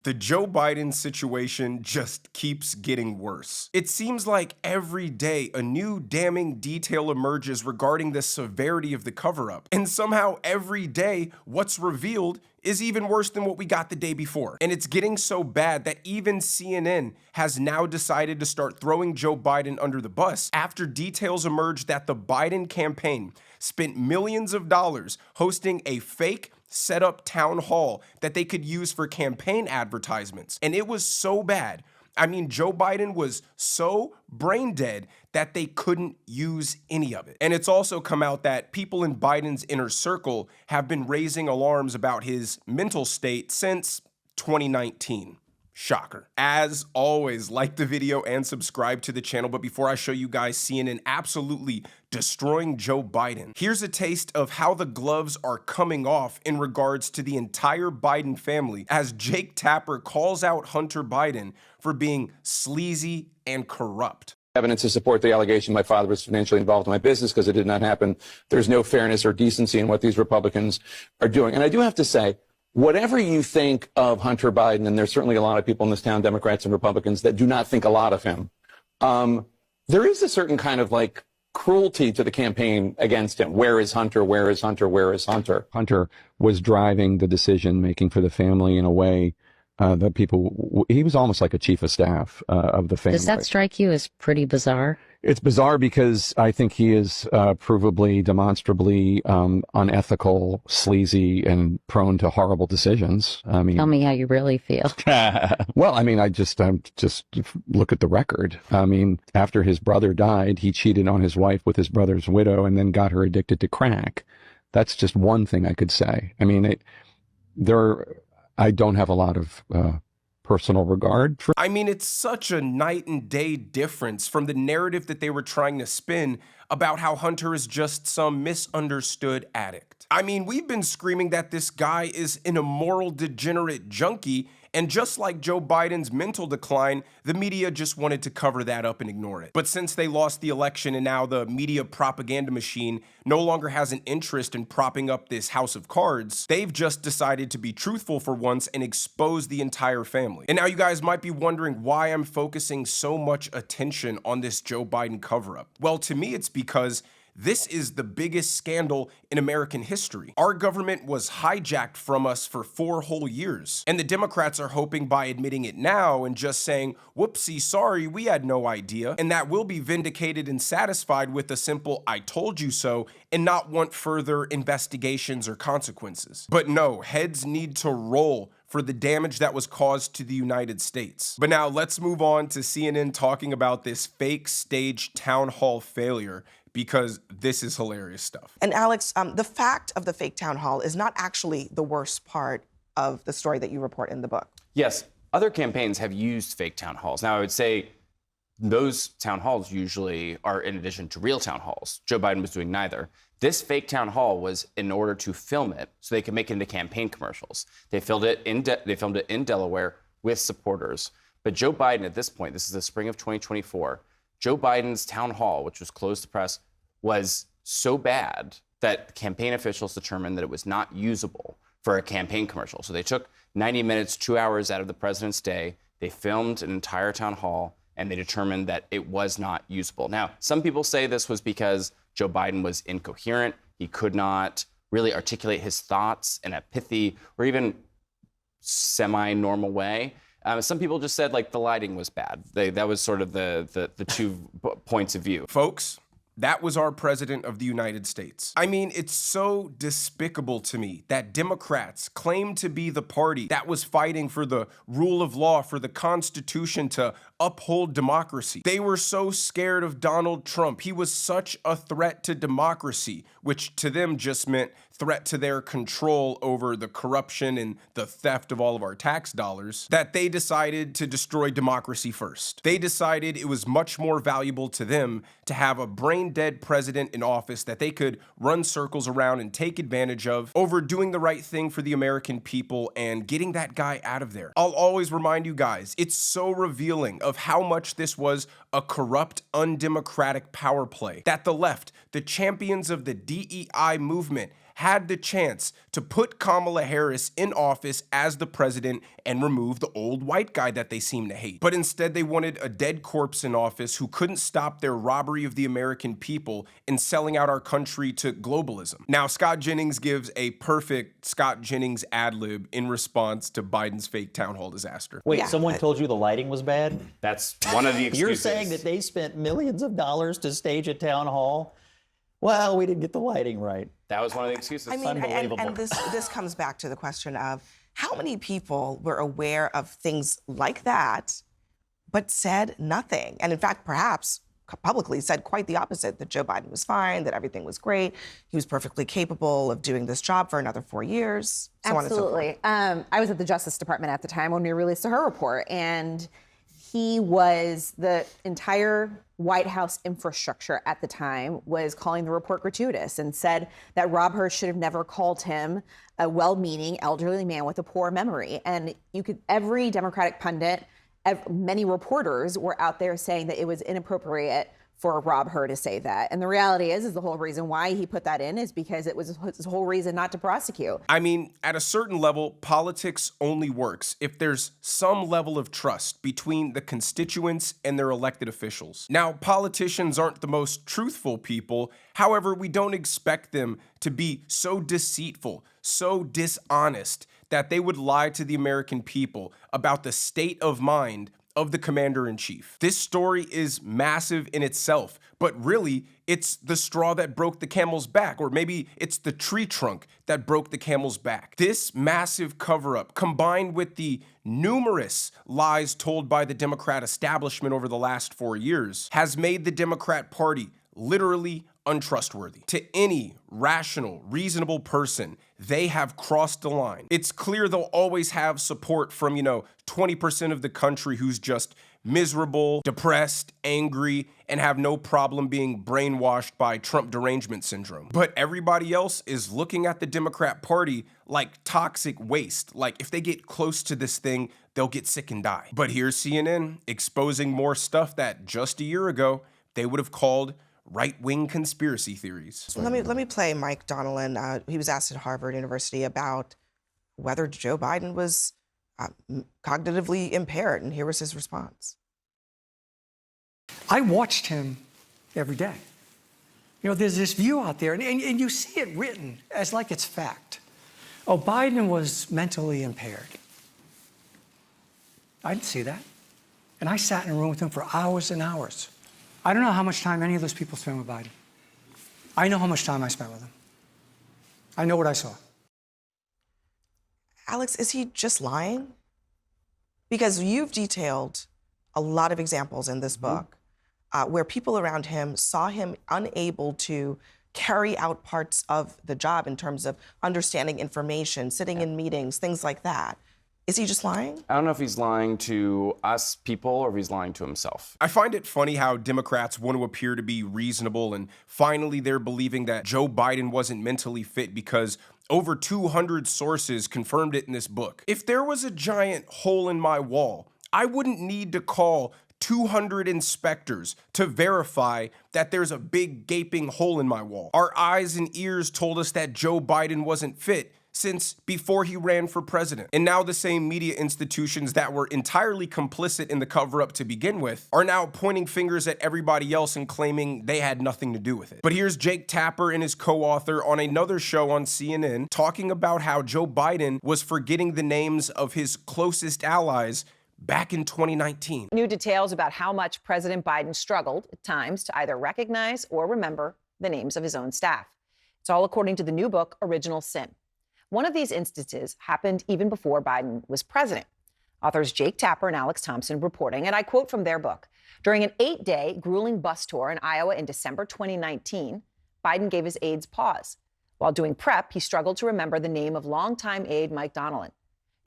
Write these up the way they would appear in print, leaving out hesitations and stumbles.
The Joe Biden situation just keeps getting worse. It seems like every day a new damning detail emerges regarding the severity of the cover-up, and somehow every day what's revealed is even worse than what we got the day before. And it's getting so bad that even CNN has now decided to start throwing Joe Biden under the bus after details emerged that the Biden campaign spent millions of dollars hosting a fake set up town hall that they could use for campaign advertisements. And it was so bad. I mean, Joe Biden was so brain dead that they couldn't use any of it. And it's also come out that people in Biden's inner circle have been raising alarms about his mental state since 2019. Shocker. As always, like the video and subscribe to the channel. But before I show you guys CNN absolutely destroying Joe Biden, here's a taste of how the gloves are coming off in regards to the entire Biden family as Jake Tapper calls out Hunter Biden for being sleazy and corrupt. Evidence to support the allegation my father was financially involved in my business because it did not happen. There's no fairness or decency in what these Republicans are doing. And I do have to say, whatever you think of Hunter Biden, and there's certainly a lot of people in this town, Democrats and Republicans, that do not think a lot of him, there is a certain kind of like cruelty to the campaign against him. Where is Hunter? Where is Hunter? Where is Hunter? Hunter was driving the decision making for the family in a way that people, he was almost like a chief of staff of the family. Does that strike you as pretty bizarre? It's bizarre because I think he is provably, demonstrably unethical, sleazy, and prone to horrible decisions. I mean, tell me how you really feel. Well, I mean, just look at the record. I mean, after his brother died, he cheated on his wife with his brother's widow and then got her addicted to crack. That's just one thing I could say. I mean, I don't have a lot of personal regard for. I mean, it's such a night and day difference from the narrative that they were trying to spin about how Hunter is just some misunderstood addict. I mean, we've been screaming that this guy is an immoral, degenerate junkie, and just like Joe Biden's mental decline, the media just wanted to cover that up and ignore it. But since they lost the election and now the media propaganda machine no longer has an interest in propping up this house of cards, they've just decided to be truthful for once and expose the entire family. And now you guys might be wondering why I'm focusing so much attention on this Joe Biden cover-up. Well, to me, it's because this is the biggest scandal in American history. Our government was hijacked from us for 4 whole years. And the Democrats are hoping by admitting it now and just saying, whoopsie, sorry, we had no idea. And that we'll be vindicated and satisfied with a simple, I told you so, and not want further investigations or consequences. But no, heads need to roll for the damage that was caused to the United States. But now let's move on to CNN talking about this fake stage town hall failure, because this is hilarious stuff. And Alex, the fact of the fake town hall is not actually the worst part of the story that you report in the book. Yes, other campaigns have used fake town halls. Now, I would say those town halls usually are in addition to real town halls. Joe Biden was doing neither. This fake town hall was in order to film it so they could make it into campaign commercials. They filmed it in Delaware with supporters. But Joe Biden, at this point, this is the spring of 2024, Joe Biden's town hall, which was closed to press, was so bad that campaign officials determined that it was not usable for a campaign commercial. So they took 90 minutes, 2 hours out of the president's day. They filmed an entire town hall, and they determined that it was not usable. Now, some people say this was because Joe Biden was incoherent. He could not really articulate his thoughts in a pithy or even semi-normal way. Some people just said, like, the lighting was bad. That was sort of the 2 points of view. Folks, that was our president of the United States. I mean, it's so despicable to me that Democrats claim to be the party that was fighting for the rule of law, for the Constitution, to uphold democracy. They were so scared of Donald Trump. He was such a threat to democracy, which to them just meant threat to their control over the corruption and the theft of all of our tax dollars, that they decided to destroy democracy first. They decided it was much more valuable to them to have a brain-dead president in office that they could run circles around and take advantage of over doing the right thing for the American people and getting that guy out of there. I'll always remind you guys, it's so revealing of how much this was a corrupt, undemocratic power play that the left, the champions of the DEI movement, had the chance to put Kamala Harris in office as the president and remove the old white guy that they seem to hate. But instead, they wanted a dead corpse in office who couldn't stop their robbery of the American people and selling out our country to globalism. Now, Scott Jennings gives a perfect Scott Jennings ad-lib in response to Biden's fake town hall disaster. Wait, Yeah, someone told you the lighting was bad? That's one of the excuses. You're saying that they spent millions of dollars to stage a town hall? Well, we didn't get the lighting right. That was one of the excuses. I mean, Unbelievable. and this comes back to the question of how many people were aware of things like that, but said nothing. And in fact, perhaps publicly said quite the opposite, that Joe Biden was fine, that everything was great, he was perfectly capable of doing this job for another 4 years. So on and so forth. Absolutely. I was at the Justice Department at the time when we released the Her report, and he was the entire White House infrastructure at the time was calling the report gratuitous and said that Rob Hur should have never called him a well-meaning elderly man with a poor memory. And every Democratic pundit, many reporters were out there saying that it was inappropriate for Rob Hur to say that. And the reality is the whole reason why he put that in is because it was his whole reason not to prosecute. I mean, at a certain level, politics only works if there's some level of trust between the constituents and their elected officials. Now, politicians aren't the most truthful people. However, we don't expect them to be so deceitful, so dishonest that they would lie to the American people about the state of mind of the commander-in-chief. This story is massive in itself, but really, it's the straw that broke the camel's back, or maybe it's the tree trunk that broke the camel's back. This massive cover-up, combined with the numerous lies told by the Democrat establishment over the last 4 years, has made the Democrat Party literally untrustworthy. To any rational, reasonable person, they have crossed the line. It's clear they'll always have support from, 20% of the country who's just miserable, depressed, angry, and have no problem being brainwashed by Trump derangement syndrome. But everybody else is looking at the Democrat Party like toxic waste. Like if they get close to this thing, they'll get sick and die. But here's CNN exposing more stuff that just a year ago they would have called right-wing conspiracy theories. Let me play Mike Donnellan. He was asked at Harvard University about whether Joe Biden was cognitively impaired, and here was his response. I watched him every day. There's this view out there, and you see it written as like it's fact. Oh, Biden was mentally impaired. I didn't see that. And I sat in a room with him for hours and hours. I don't know how much time any of those people spent with Biden. I know how much time I spent with him. I know what I saw. Alex, is he just lying? Because you've detailed a lot of examples in this book where people around him saw him unable to carry out parts of the job in terms of understanding information, sitting in meetings, things like that. Is he just lying? I don't know if he's lying to us people or if he's lying to himself. I find it funny how Democrats want to appear to be reasonable, and finally they're believing that Joe Biden wasn't mentally fit because over 200 sources confirmed it in this book. If there was a giant hole in my wall, I wouldn't need to call 200 inspectors to verify that there's a big gaping hole in my wall. Our eyes and ears told us that Joe Biden wasn't fit since before he ran for president. And now the same media institutions that were entirely complicit in the cover-up to begin with are now pointing fingers at everybody else and claiming they had nothing to do with it. But here's Jake Tapper and his co-author on another show on CNN talking about how Joe Biden was forgetting the names of his closest allies back in 2019. New details about how much President Biden struggled at times to either recognize or remember the names of his own staff. It's all according to the new book, Original Sin. One of these instances happened even before Biden was president. Authors Jake Tapper and Alex Thompson reporting, and I quote from their book, during an 8-day grueling bus tour in Iowa in December 2019, Biden gave his aides pause. While doing prep, he struggled to remember the name of longtime aide Mike Donnellan.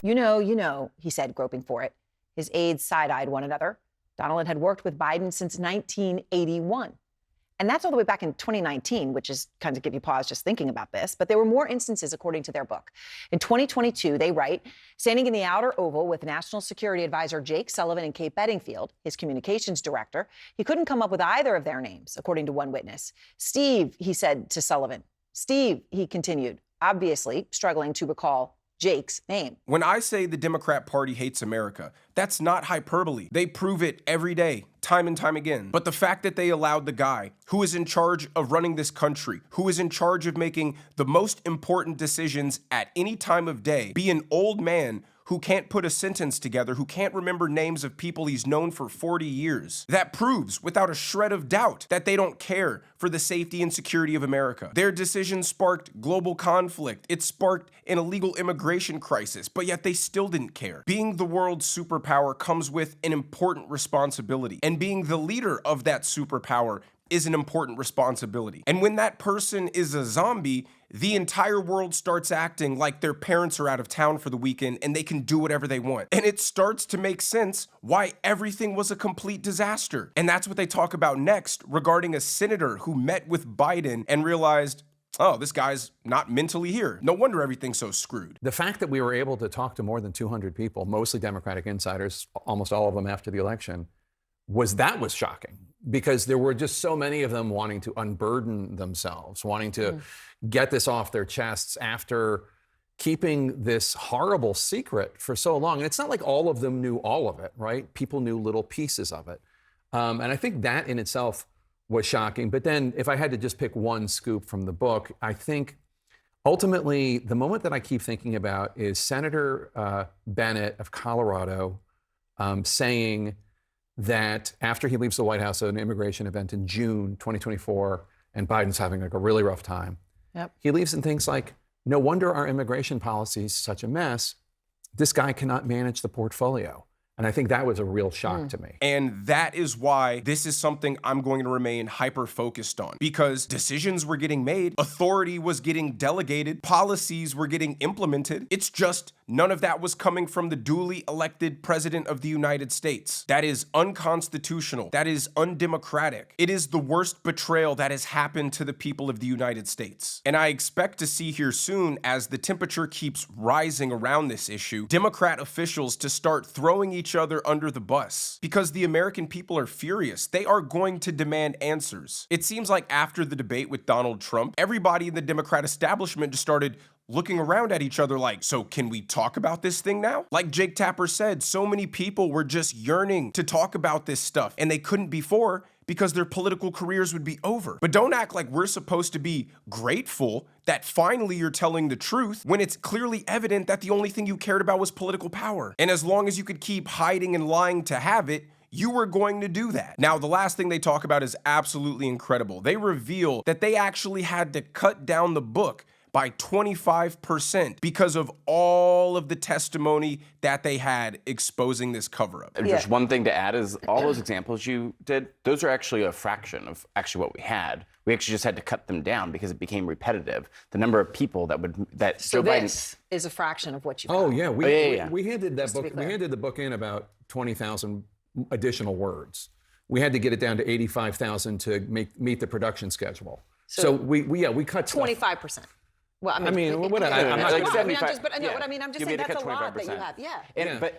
You know, he said, groping for it. His aides side-eyed one another. Donnellan had worked with Biden since 1981. And that's all the way back in 2019, which is kind of give you pause just thinking about this. But there were more instances, according to their book. In 2022, they write, standing in the outer oval with National Security Advisor Jake Sullivan and Kate Bedingfield, his communications director, he couldn't come up with either of their names, according to one witness. Steve, he said to Sullivan. Steve, he continued, obviously struggling to recall Jake's name. When I say the Democrat Party hates America, that's not hyperbole. They prove it every day, time and time again. But the fact that they allowed the guy who is in charge of running this country, who is in charge of making the most important decisions at any time of day, be an old man who can't put a sentence together, who can't remember names of people he's known for 40 years. That proves, without a shred of doubt, that they don't care for the safety and security of America. Their decision sparked global conflict. It sparked an illegal immigration crisis, but yet they still didn't care. Being the world's superpower comes with an important responsibility, and being the leader of that superpower is an important responsibility. And when that person is a zombie, the entire world starts acting like their parents are out of town for the weekend and they can do whatever they want. And it starts to make sense why everything was a complete disaster. And that's what they talk about next regarding a senator who met with Biden and realized, oh, this guy's not mentally here. No wonder everything's so screwed. The fact that we were able to talk to more than 200 people, mostly Democratic insiders, almost all of them after the election, was shocking, because there were just so many of them wanting to unburden themselves, wanting to get this off their chests after keeping this horrible secret for so long. And it's not like all of them knew all of it, right? People knew little pieces of it. And I think that in itself was shocking. But then if I had to just pick one scoop from the book, I think ultimately the moment that I keep thinking about is Senator Bennett of Colorado saying that after he leaves the White House at an immigration event in June 2024, and Biden's having like a really rough time, he leaves and thinks like, no wonder our immigration policy is such a mess. This guy cannot manage the portfolio. And I think that was a real shock to me. And that is why this is something I'm going to remain hyper-focused on, because decisions were getting made, authority was getting delegated, policies were getting implemented. It's just none of that was coming from the duly elected president of the United States. That is unconstitutional. That is undemocratic. It is the worst betrayal that has happened to the people of the United States. And I expect to see here soon, as the temperature keeps rising around this issue, Democrat officials to start throwing each other under the bus, because the American people are furious. They are going to demand answers. It seems like after the debate with Donald Trump, everybody in the Democrat establishment just started looking around at each other like, so can we talk about this thing now? Like Jake Tapper said, so many people were just yearning to talk about this stuff, and they couldn't before because their political careers would be over. But don't act like we're supposed to be grateful that finally you're telling the truth when it's clearly evident that the only thing you cared about was political power. And as long as you could keep hiding and lying to have it, you were going to do that. Now, the last thing they talk about is absolutely incredible. They reveal that they actually had to cut down the book by 25% because of all of the testimony that they had exposing this cover-up. And just one thing to add is all those examples you did, those are actually a fraction of actually what we had. We actually just had to cut them down because it became repetitive. The number of people that So Joe Biden this is a fraction of what you Oh got. yeah, we handed that Just to be book. We clear. handed the book in about 20,000 additional words. We had to get it down to 85,000 to meet the production schedule. So we cut stuff. 25%. Well, I mean, whatever. I'm not like no, 75. but I know what I mean. I'm just saying that's a lot that you 25%. have. Yeah.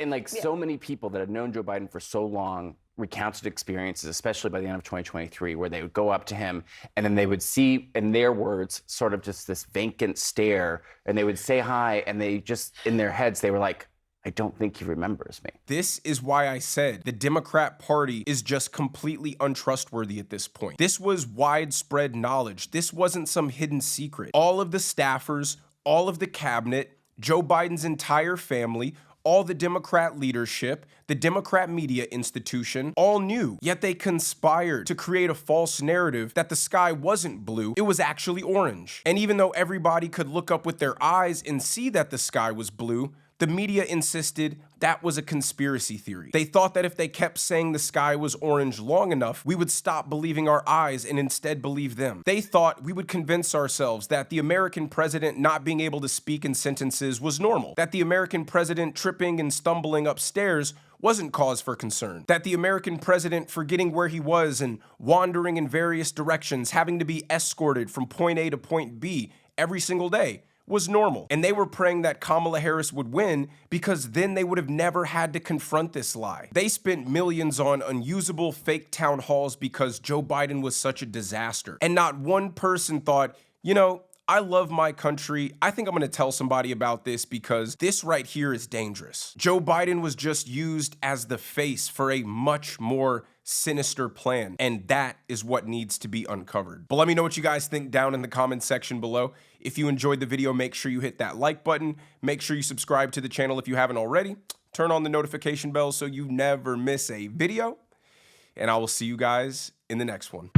And so many people that had known Joe Biden for so long recounted experiences, especially by the end of 2023, where they would go up to him and then they would see, in their words, sort of just this vacant stare, and they would say hi, and they just, in their heads, they were like, I don't think he remembers me. This is why I said the Democrat Party is just completely untrustworthy at this point. This was widespread knowledge. This wasn't some hidden secret. All of the staffers, all of the cabinet, Joe Biden's entire family, all the Democrat leadership, the Democrat media institution, all knew, yet they conspired to create a false narrative that the sky wasn't blue, it was actually orange. And even though everybody could look up with their eyes and see that the sky was blue, the media insisted that was a conspiracy theory. They thought that if they kept saying the sky was orange long enough, we would stop believing our eyes and instead believe them. They thought we would convince ourselves that the American president not being able to speak in sentences was normal, that the American president tripping and stumbling upstairs wasn't cause for concern, that the American president forgetting where he was and wandering in various directions, having to be escorted from point A to point B every single day, was normal. And they were praying that Kamala Harris would win because then they would have never had to confront this lie. They spent millions on unusable fake town halls because Joe Biden was such a disaster. And not one person thought, you know, I love my country. I think I'm gonna tell somebody about this because this right here is dangerous. Joe Biden was just used as the face for a much more sinister plan, and that is what needs to be uncovered. But let me know what you guys think down in the comments section below. If you enjoyed the video, make sure you hit that like button. Make sure you subscribe to the channel if you haven't already. Turn on the notification bell so you never miss a video. And I will see you guys in the next one.